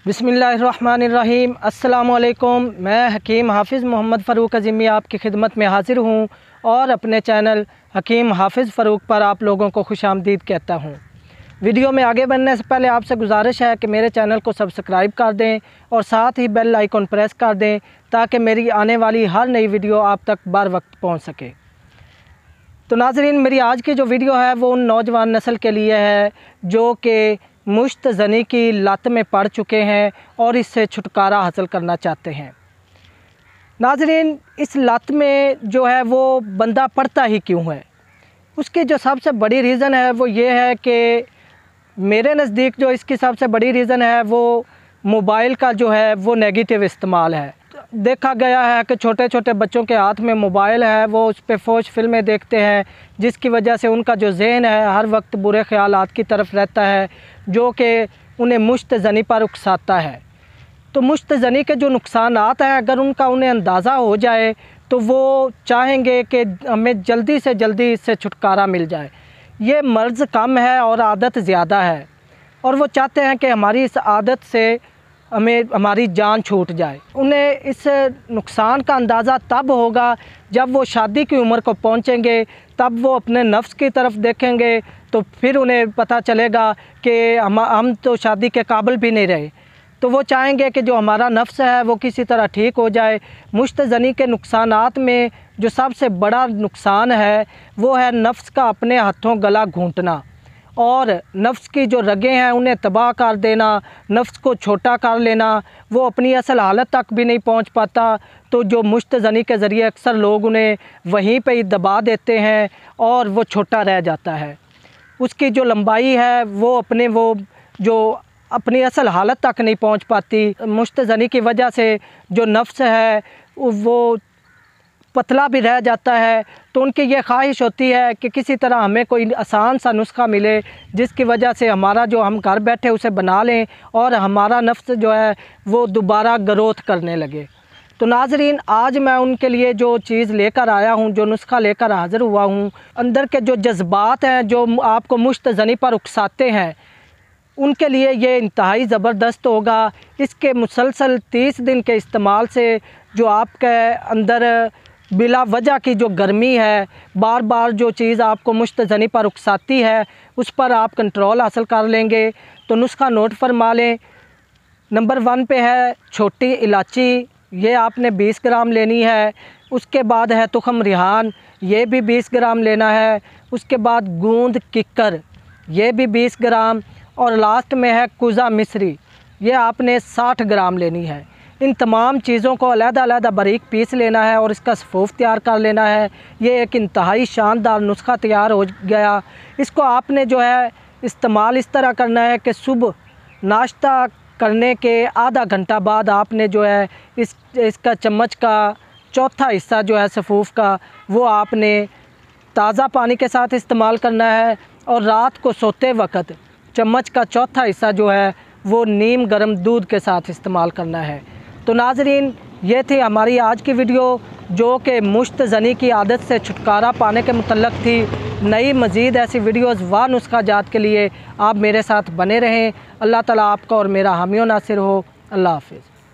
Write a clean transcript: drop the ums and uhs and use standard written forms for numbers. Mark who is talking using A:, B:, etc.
A: बिस्मिल्लाहिर्रहमानिर्रहीम। अस्सलामुअलैकुम। मैं हकीम हाफिज़ मोहम्मद फ़ारूक अज़ीमी आपकी खिदमत में हाज़िर हूँ और अपने चैनल हकीम हाफिज़ फ़ारूक पर आप लोगों को खुशामदीद कहता हूँ। वीडियो में आगे बढ़ने से पहले आपसे गुजारिश है कि मेरे चैनल को सब्सक्राइब कर दें और साथ ही बेल आइकन प्रेस कर दें ताकि मेरी आने वाली हर नई वीडियो आप तक बर वक्त पहुँच सके। तो नाज़रीन, मेरी आज की जो वीडियो है वो उन नौजवान नस्ल के लिए है जो कि मुश्त ज़नी की लत में पड़ चुके हैं और इससे छुटकारा हासिल करना चाहते हैं। नाज़रीन, इस लत में जो है वो बंदा पड़ता ही क्यों है, उसकी जो सबसे बड़ी रीज़न है वो ये है कि मेरे नज़दीक जो इसकी सबसे बड़ी रीज़न है वो मोबाइल का जो है वो नेगेटिव इस्तेमाल है। देखा गया है कि छोटे छोटे बच्चों के हाथ में मोबाइल है, वो उस पर फ़ोश फिल्में देखते हैं जिसकी वजह से उनका जो ज़हन है हर वक्त बुरे ख़यालात की तरफ रहता है जो कि उन्हें मुश्त ज़नी पर उकसाता है। तो मुश्त ज़नी के जो नुकसानात हैं अगर उनका उन्हें अंदाज़ा हो जाए तो वो चाहेंगे कि हमें जल्दी से जल्दी इससे छुटकारा मिल जाए। ये मर्ज़ कम है और आदत ज़्यादा है और वो चाहते हैं कि हमारी इस आदत से हमें हमारी जान छूट जाए। उन्हें इस नुकसान का अंदाज़ा तब होगा जब वो शादी की उम्र को पहुंचेंगे, तब वो अपने नफ्स की तरफ देखेंगे तो फिर उन्हें पता चलेगा कि हम तो शादी के काबिल भी नहीं रहे। तो वो चाहेंगे कि जो हमारा नफ्स है वो किसी तरह ठीक हो जाए। मुश्त ज़नी के नुकसानात में जो सबसे बड़ा नुकसान है वो है नफ्स का अपने हाथों गला घूंटना और नफ्स की जो रगें हैं उन्हें तबाह कर देना, नफ्स को छोटा कर लेना। वो अपनी असल हालत तक भी नहीं पहुंच पाता तो जो मुश्त ज़नी के ज़रिए अक्सर लोग उन्हें वहीं पे ही दबा देते हैं और वो छोटा रह जाता है। उसकी जो लंबाई है वो अपनी असल हालत तक नहीं पहुंच पाती। मुश्त ज़नी की वजह से जो नफ्स है वो पतला भी रह जाता है। तो उनकी ये ख्वाहिश होती है कि किसी तरह हमें कोई आसान सा नुस्खा मिले जिसकी वजह से हमारा जो हम घर बैठे उसे बना लें और हमारा नफ्स जो है वो दोबारा ग्रोथ करने लगे। तो नाज़रीन, आज मैं उनके लिए जो चीज़ लेकर आया हूँ, जो नुस्खा लेकर हाज़िर हुआ हूँ, अंदर के जो जज्बात हैं जो आपको मुश्त ज़नी पर उकसाते हैं उनके लिए ये इंतहाई ज़बरदस्त होगा। इसके मुसलसल 30 दिन के इस्तेमाल से जो आपके अंदर बिला वजह की जो गर्मी है, बार बार जो चीज़ आपको मुश्त ज़नी पर उकसाती है उस पर आप कंट्रोल हासिल कर लेंगे। तो नुस्खा नोट फरमा लें। नंबर 1 पे है छोटी इलायची, ये आपने 20 ग्राम लेनी है। उसके बाद है तुखम रिहान, ये भी 20 ग्राम लेना है। उसके बाद गूंद किक्कर, ये भी 20 ग्राम। और लास्ट में है कुज़ा मिस्री, ये आपने 60 ग्राम लेनी है। इन तमाम चीज़ों को अलग-अलग बारीक पीस लेना है और इसका सफ़ूफ तैयार कर लेना है। ये एक इंतहाई शानदार नुस्खा तैयार हो गया। इसको आपने जो है इस्तेमाल इस तरह करना है कि सुबह नाश्ता करने के आधा घंटा बाद आपने जो है इसका चम्मच का चौथा हिस्सा जो है सफ़ूफ का वो आपने ताज़ा पानी के साथ इस्तेमाल करना है और रात को सोते वक्त चम्मच का चौथा हिस्सा जो है वो नीम गर्म दूध के साथ इस्तेमाल करना है। तो नाज़रीन, ये थी हमारी आज की वीडियो जो कि मुश्त ज़नी की आदत से छुटकारा पाने के मुतल्लक़ थी। नई मज़ीद ऐसी वीडियोज़ व नुस्खा जात के लिए आप मेरे साथ बने रहें। अल्लाह ताला आपका और मेरा हामी व नासिर हो। अल्लाह हाफ़िज़।